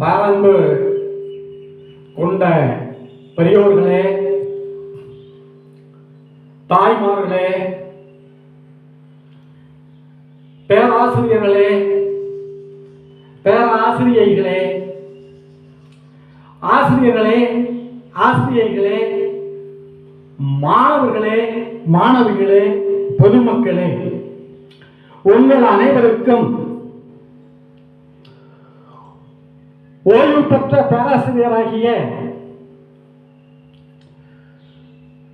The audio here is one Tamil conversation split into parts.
பாரன்பு கொண்ட பெரியோர்களே, தாய்மார்களே, பேராசிரியர்களே, பேராசிரியைகளே, ஆசிரியர்களே, ஆசிரியைகளே, மாணவர்களே, மாணவிகளே, பொதுமக்களே, உங்கள் அனைவருக்கும் ஓய்வு பெற்ற பேராசிரியராகிய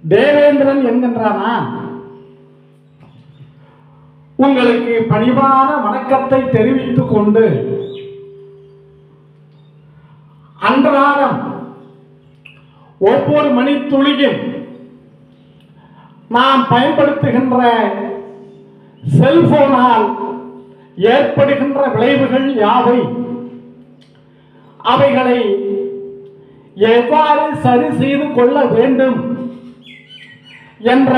தேவேந்திரன் என்கின்றானா உங்களுக்கு பணிவான வணக்கத்தை தெரிவித்துக் கொண்டு, அன்றாடம் ஒவ்வொரு மணித்துளியும் நாம் பயன்படுத்துகின்ற செல்போனால் ஏற்படுகின்ற விளைவுகள் யாவை, அவைகளை எவ்வாறு சரி செய்து கொள்ள வேண்டும் என்ற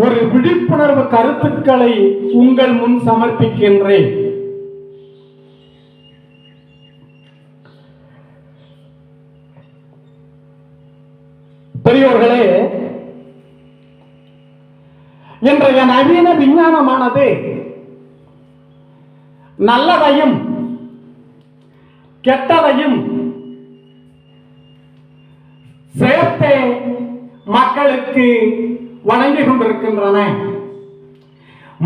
ஒரு விழிப்புணர்வு கருத்துக்களை உங்கள் முன் சமர்ப்பிக்கின்றேன். பெரியோர்களே, இன்றைய நவீன விஞ்ஞானமானது நல்லதையும் கெட்டதையும் சேர்த்தே மக்களுக்கு வழங்கி கொண்டிருக்கின்றன.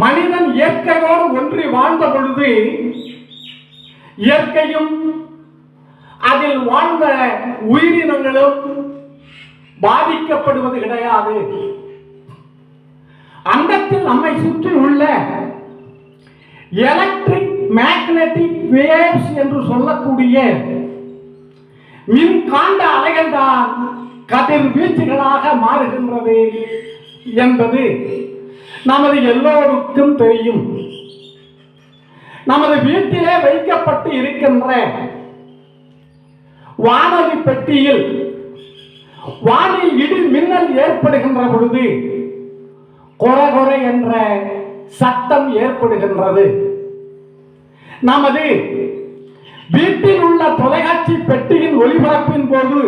மனிதன் இயற்கையோடு ஒன்றி வாழ்ந்த பொழுது இயற்கையும் அதில் வாழ்ந்த உயிரினங்களும் பாதிக்கப்படுவது கிடையாது. அண்டத்தில் நம்மை சுற்றி உள்ள எலக்ட்ரிக் மேக்னெட்டிக் வேவ்ஸ் என்று சொல்லக்கூடிய மின்காந்த அலைகள் தான் கதிர்வீச்சுகளாக மாறுகின்றது என்பது நமது எல்லோருக்கும் தெரியும். நமது வீட்டிலே வைக்கப்பட்டு இருக்கின்ற வானொலி பெட்டியில் வானில் இடி மின்னல் ஏற்படுகின்ற பொழுது கொர கொர என்ற சத்தம் ஏற்படுகின்றது. நமது வீட்டில் உள்ள தொலைக்காட்சி பெட்டியின் ஒளிபரப்பின் போது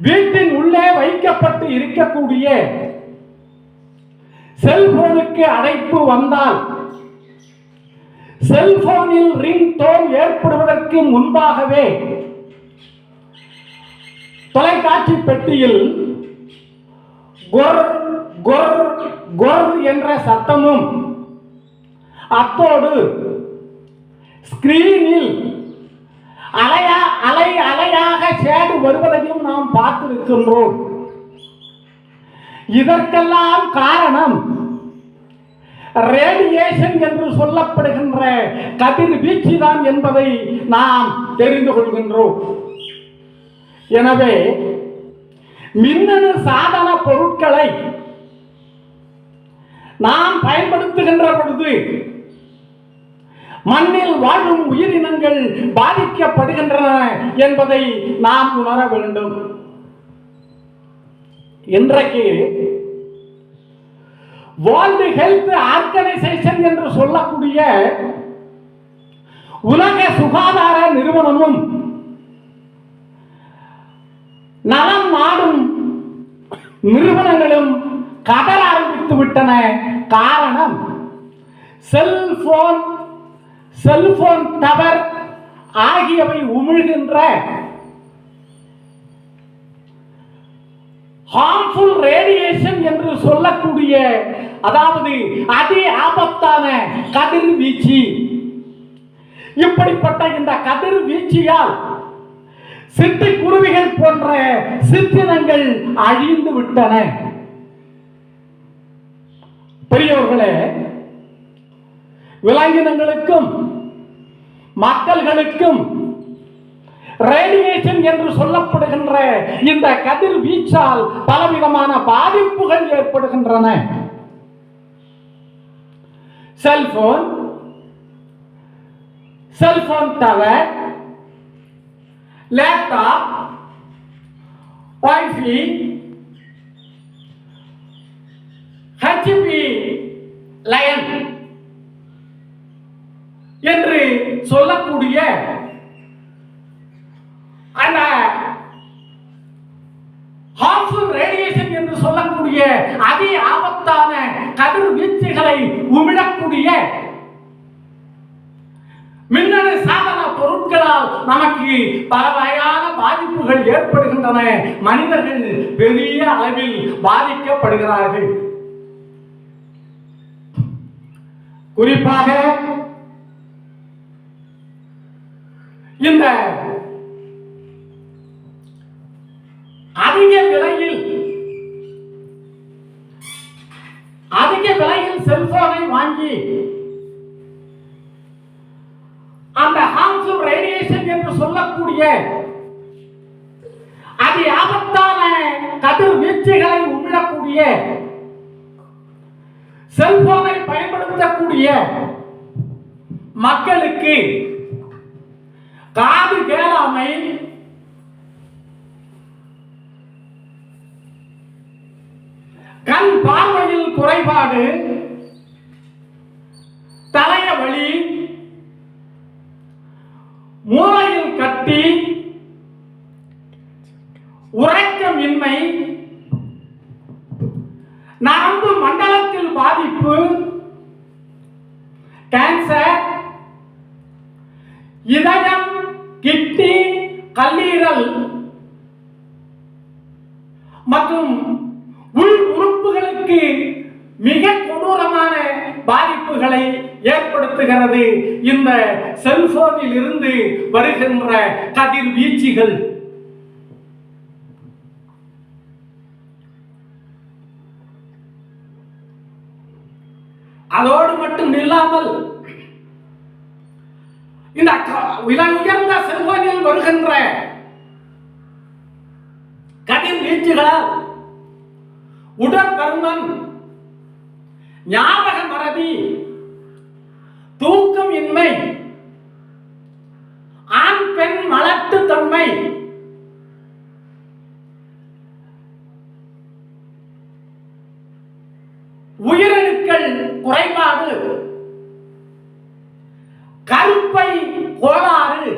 வீட்டின் உள்ளே வைக்கப்பட்டு இருக்கக்கூடிய செல்போனுக்கு அழைப்பு வந்தால் செல்போனில் ரிங் டோன் ஏற்படுவதற்கு முன்பாகவே தொலைக்காட்சி பெட்டியில் கொர் கொர் கொர் என்ற சத்தமும் அத்தோடு ஸ்கிரீனில் அலை அலையாக சேடு வருவதையும் நாம் பார்த்திருக்கின்றோம். இதற்கெல்லாம் காரணம் ரேடியேஷன் என்று சொல்லப்படுகின்ற கதிர்வீச்சு தான் என்பதை நாம் தெரிந்து கொள்கின்றோம். எனவே மின்னணு சாதன பொருட்களை நாம் பயன்படுத்துகின்ற பொழுது மண்ணில் வாழும் உயிரினங்கள் பாதிக்கப்படுகின்றன என்பதை நாம் உணர வேண்டும். இன்றைக்கு வேர்ல்ட் ஹெல்த் ஆர்கனைசேஷன் என்று சொல்லக்கூடிய உலக சுகாதார நிறுவனமும் நலம் நாடும் நிறுவனங்களும் கதற ஆரம்பித்து விட்டன. காரணம், செல்போன் டவர் ஆகியவை உமிழ்கின்ற ஹார்ம்ஃபுல் ரேடியேஷன் என்று சொல்லக்கூடிய, அதாவது அதி ஆபத்தான கதிர்வீச்சு. இப்படிப்பட்ட இந்த கதிர்வீச்சியால் சிட்டுக்குருவிகள் போன்ற சிற்றினங்கள் அழிந்து விட்டன. பெரியோர்களே, விலங்கினங்களுக்கும் மக்கள்களுக்கும் ரேடியேஷன் என்று சொல்லப்படுகின்ற இந்த கதிர்வீச்சால் பலவிதமான பாதிப்புகள் ஏற்படுகின்றன. Cellphone tower, laptop, wifi, HP line என்று சொல்லக்கூடிய ரேடியேஷன் என்று சொல்லக்கூடிய அதி ஆபத்தான கதிர்வீச்சுகளை உமிழக்கூடிய மின்னணு சாதன பொருட்களால் நமக்கு பல வகையான பாதிப்புகள் ஏற்படுகின்றன. மனிதர்கள் பெரிய அளவில் பாதிக்கப்படுகிறார்கள். குறிப்பாக இந்த அதிக விலையில் செல்போனை வாங்கி அந்த ஹார்ம்ஃபுல் ரேடியேஷன் என்று சொல்லக்கூடிய அதி ஆபத்தான கதிர்வீச்சுகளை உமிழக்கூடிய செல்போனை பயன்படுத்தக்கூடிய மக்களுக்கு காது கேளாமை, கண் பார்வையில் குறைபாடு, தலைவலி, மூளையில் கட்டி, உறக்கமின்மை, நரம்பு மண்டலத்தில் பாதிப்பு, கேன்சர், இதயம், கிட்னி, கல்லீரல் மற்றும் உள் உறுப்புகளுக்கு மிக கொடூரமான பாதிப்புகளை ஏற்படுத்துகிறது இந்த செல்போனில் இருந்து வருகின்ற கதிர்வீச்சுகள். அதோடு மட்டும் இல்லாமல் இந்த விலை உயர்ந்த செல்போனில் வருகின்ற கதிர்வீச்சுகளால் உடற்பருமன், ஞாபக மறதி, தூக்கம் இன்மை, ஆண் பெண் மலட்டு தன்மை, உயிரணுக்கள் குறைபாடு, கருப்பை கோளாறு,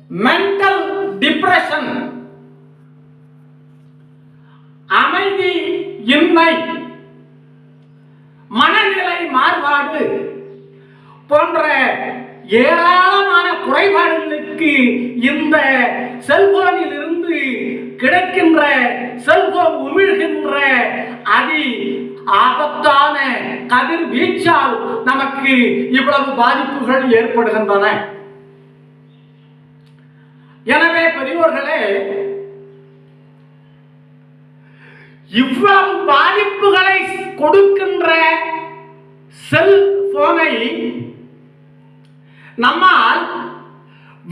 மென்டல் டிப்ரெஷன், அமைதி இன்மை, மனநிலை மாறுபாடு போன்ற ஏராளமான குறைபாடுகளுக்கு இந்த செல்போனில் இருந்து கிடைக்கின்ற, செல்போன் உமிழ்கின்ற அதி ஆபத்தான கதிர்வீச்சால் நமக்கு இவ்வளவு பாதிப்புகள் ஏற்படுகின்றன. எனவே பெரியோர்களே, இவ்வளவு பாதிப்புகளை கொடுக்கின்ற செல்போனை நம்மால்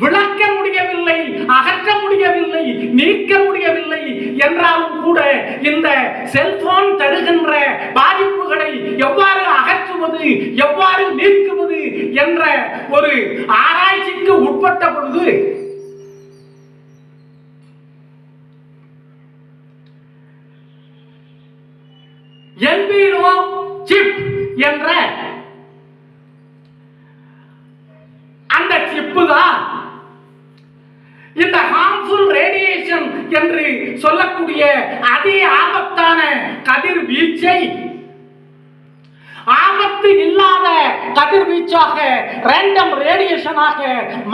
விளக்க முடியவில்லை, அகற்ற முடியவில்லை, நீக்க முடியவில்லை என்றாலும் கூட இந்த செல்போன் தருகின்ற பாதிப்புகளை எவ்வாறு அகற்றுவது, எவ்வாறு நீக்குவது என்ற ஒரு ஆராய்ச்சிக்கு உட்பட்ட பொழுது என்விரோ சிப் என்ற அந்த சிப்பு தான் இந்த ஹார்ம்ஃபுல் ரேடியேஷன் என்று சொல்லக்கூடிய அதி ஆபத்தான கதிர்வீச்சை ஆபத்து இல்லாத கதிர்வீச்சாக, ரேண்டம் ரேடியேஷனாக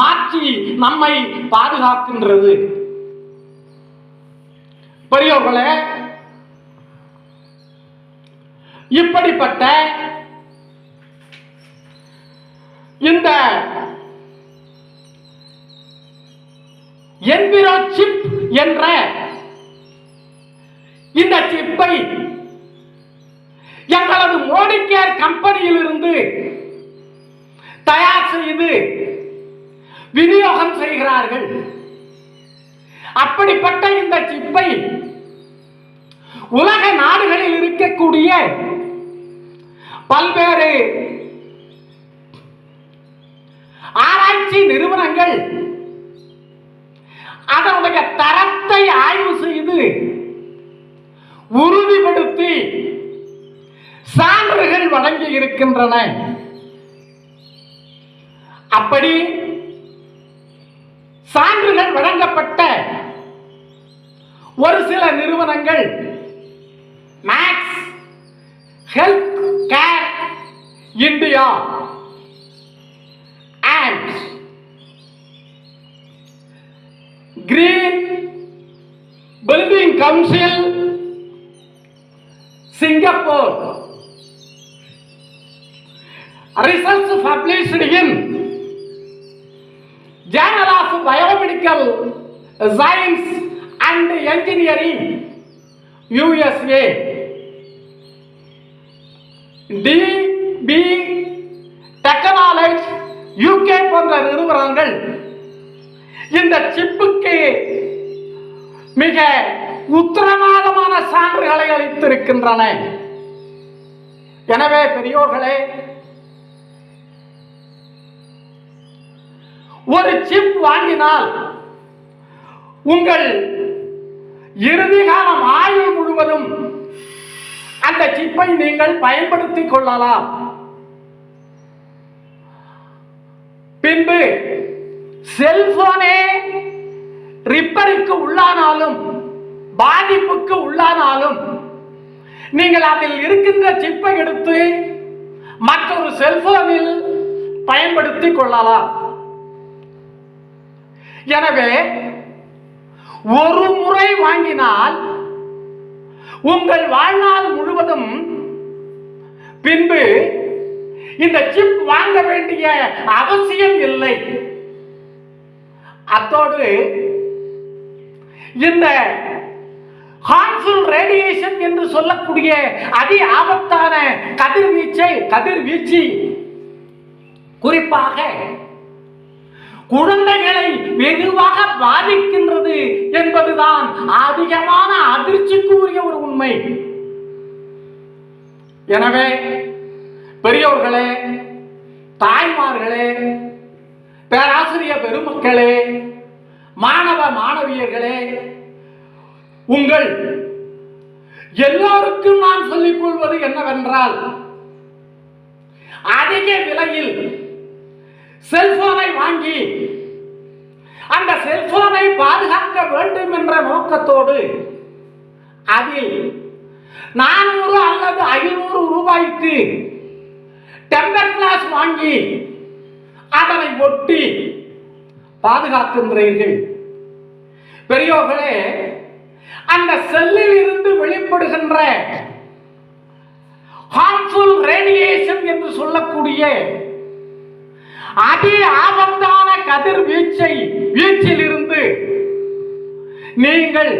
மாற்றி நம்மை பாதுகாக்கின்றது. பெரியோர்களே, இப்படிப்பட்ட இந்த என்விரோ சிப் என்ற இந்த சிப்பை எங்களது மோடிகேர் கம்பெனியில் இருந்து தயார் செய்து விநியோகம் செய்கிறார்கள். அப்படிப்பட்ட இந்த சிப்பை உலக நாடுகளில் இருக்கக்கூடிய பல்வேறு ஆராய்ச்சி நிறுவனங்கள் அதனுடைய தரத்தை ஆய்வு செய்து உறுதிப்படுத்தி சான்றுகள் வழங்கி இருக்கின்றன. அப்படி சான்றுகள் வழங்கப்பட்ட ஒரு சில நிறுவனங்கள் Max Health Care India and Green Building Council Singapore results published in Journal of Biomedical Science and Engineering USA, DB Technology UK போன்ற நிறுவனங்கள் இந்த சிப்புக்கு மிக உத்தரவாதமான சான்றுகளை அளித்திருக்கின்றன. எனவே பெரியோர்களே, ஒரு சிப் வாங்கினால் உங்கள் இறுதி காலம் ஆயுள் முழுவதும் அந்த சிப்பை நீங்கள் பயன்படுத்திக் கொள்ளலாம். பின்பு செல்போனே ரிப்பேருக்கு உள்ளானாலும் பாதிப்புக்கு உள்ளானாலும் நீங்கள் அதில் இருக்கின்ற சிப்பை எடுத்து மற்றொரு செல்போனில் பயன்படுத்திக் கொள்ளலாம். எனவே ஒரு முறை வாங்கினால் உங்கள் வாழ்நாள் முழுவதும் பின்பு இந்த சிப் வாங்க வேண்டிய அவசியம் இல்லை. அத்தோடு இந்த ஹார்ம்ஃபுல் ரேடியேஷன் என்று சொல்லக்கூடிய அதி ஆபத்தான கதிர்வீச்சு குறிப்பாக குழந்தைகளை வெகுவாக பாதிக்கின்றது என்பதுதான் அதிகமான அதிர்ச்சிக்குரிய ஒரு உண்மை. எனவே பெரியோர்களே, தாய்மார்களே, பேராசிரியர் பெருமக்களே, மாணவ மாணவியர்களே, உங்கள் எல்லோருக்கும் நான் சொல்லிக் கொள்வது என்னவென்றால், அதிக விலையில் செல்போனை வாங்கி அந்த செல்போனை பாதுகாக்க வேண்டும் என்ற நோக்கத்தோடு அதில் 400 அல்லது 500 ரூபாய்க்கு டெம்பர் கிளாஸ் வாங்கி அதனை ஒட்டி பாதுகாக்கின்றீர்கள். பெரியோர்களே, அந்த செல்லில் இருந்து வெளிப்படுகின்ற ஹார்ம்ஃபுல் ரேடியேஷன் என்று சொல்லக்கூடிய அதி ஆபத்தான வீச்சிலிருந்து நீங்கள்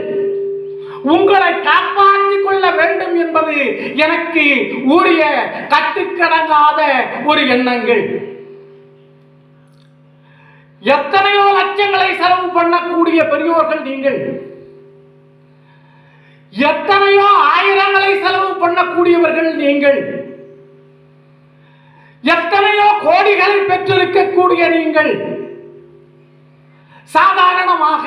உங்களை காப்பாற்றிக் கொள்ள வேண்டும் என்பது எனக்கு உரிய கட்டுக்கடங்காத ஒரு எண்ணங்கள். எத்தனையோ லட்சங்களை செலவு பண்ணக்கூடிய பெரியோர்கள் நீங்கள், எத்தனையோ ஆயிரங்களை செலவு பண்ணக்கூடியவர்கள் நீங்கள், எத்தனையோ கோடிகளை பெற்றிருக்கக்கூடிய நீங்கள் சாதாரணமாக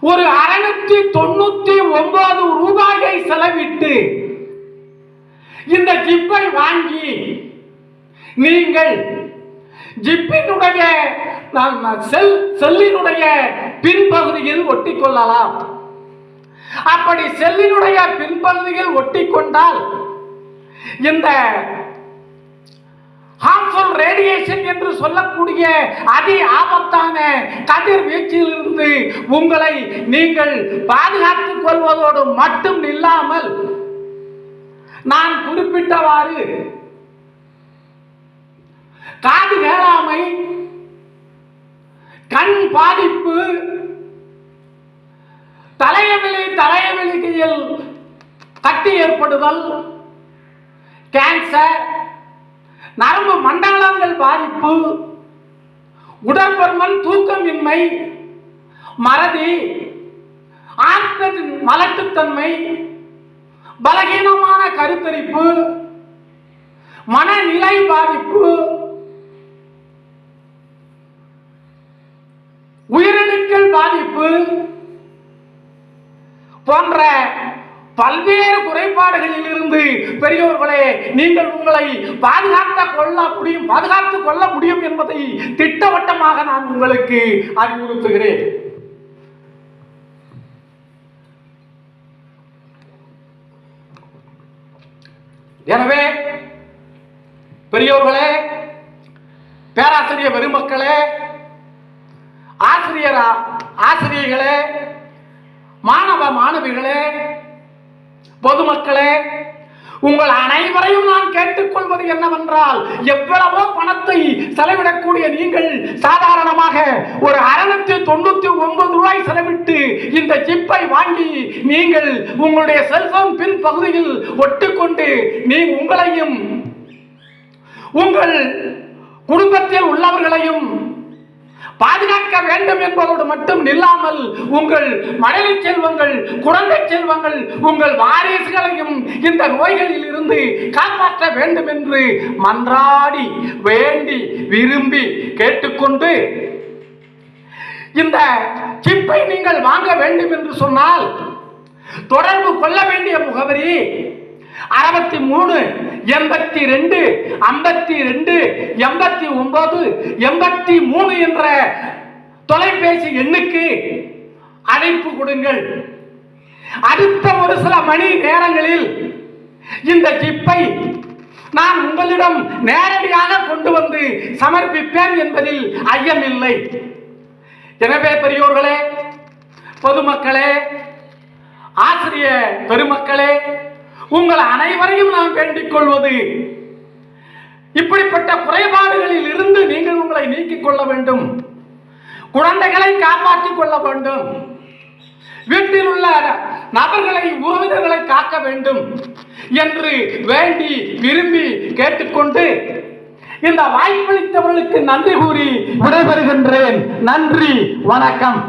ஒரு 699 ரூபாயை செலவிட்டு இந்த ஜிப்பை வாங்கி நீங்கள் ஜிப்பினுடைய செல்லினுடைய பின்பகுதியில் ஒட்டிக்கொள்ளலாம். அப்படி செல்லினுடைய பின்பகுதியில் ஒட்டிக்கொண்டால் இந்த ஹார்ம்ஃபுல் ரேடியேஷன் என்று சொல்லக்கூடிய அதி ஆபத்தான கதிர்வீச்சிலிருந்து உங்களை நீங்கள் பாதுகாத்துக் கொள்வதோடு மட்டும் இல்லாமல், நான் குறிப்பிட்டவாறு காது கேளாமை, கண் பாதிப்பு, தலையவெளியில் கட்டி ஏற்படுதல், கேன்சர், நரம்பு மண்டலங்கள் பாதிப்பு, உடற்பருமன், தூக்கமின்மை, மறதி, மலட்டுத்தன்மை, பலகீனமான கருத்தரிப்பு, மனநிலை பாதிப்பு, உயிரணுக்கள் பாதிப்பு போன்ற பல்வேறு குறைபாடுகளில் இருந்து பெரியோர்களே நீங்கள் உங்களை பாதுகாத்துக் கொள்ள முடியும் என்பதை திட்டவட்டமாக நான் உங்களுக்கு அறிவுறுத்துகிறேன். எனவே பெரியோர்களே, பேராசிரியர் பெருமக்களே, ஆசிரியர்களே, மாணவ மாணவிகளே, பொதுமக்களே, உங்கள் அனைவரையும் நான் கேட்டுக்கொள்வது என்னவென்றால், எவ்வளவோ பணத்தை செலவிடக்கூடிய நீங்கள் சாதாரணமாக ஒரு 699 ரூபாய் செலவிட்டு இந்த சிப்பை வாங்கி நீங்கள் உங்களுடைய செல்போன் பின் பகுதியில் ஒட்டிக்கொண்டு உங்களையும் உங்கள் குடும்பத்தில் உள்ளவர்களையும் பாதுகாக்க வேண்டும் என்பதோடு மட்டும் நில்லாமல் உங்கள் மழலை செல்வங்கள், குழந்தை செல்வங்கள், உங்கள் வாரிசுகளையும் இந்த நோய்களில் இருந்து காப்பாற்ற வேண்டும் என்று மன்றாடி வேண்டி விரும்பி கேட்டுக்கொண்டு, இந்த சிப்பை நீங்கள் வாங்க வேண்டும் என்று சொன்னால் தொடர்பு கொள்ள வேண்டிய முகவரி 63 82 52 89 83 என்ற தொலைபேசி எண்ணுக்கு அழைப்பு கொடுங்கள். அடுத்த ஒரு சில மணி நேரங்களில் இந்த சிப்பை நான் உங்களிடம் நேரடியாக கொண்டு வந்து சமர்ப்பிப்பேன் என்பதில் ஐயமில்லை. எனவே பெரியோர்களே, பொதுமக்களே, ஆசிரியர் பெருமக்களே, உங்கள் அனைவரையும் நான் வேண்டிக் கொள்வது, இப்படிப்பட்ட குறைபாடுகளில் இருந்து நீங்கள் உங்களை நீக்கிக் கொள்ள வேண்டும். குழந்தைகளை காப்பாற்றிக் கொள்ள வேண்டும். வீட்டில் உள்ள நபர்களை, உறவினர்களை காக்க வேண்டும் என்று வேண்டி விரும்பி கேட்டுக்கொண்டு இந்த வாய்ப்பளித்தவர்களுக்கு நன்றி கூறி விடைபெறுகின்றேன். நன்றி, வணக்கம்.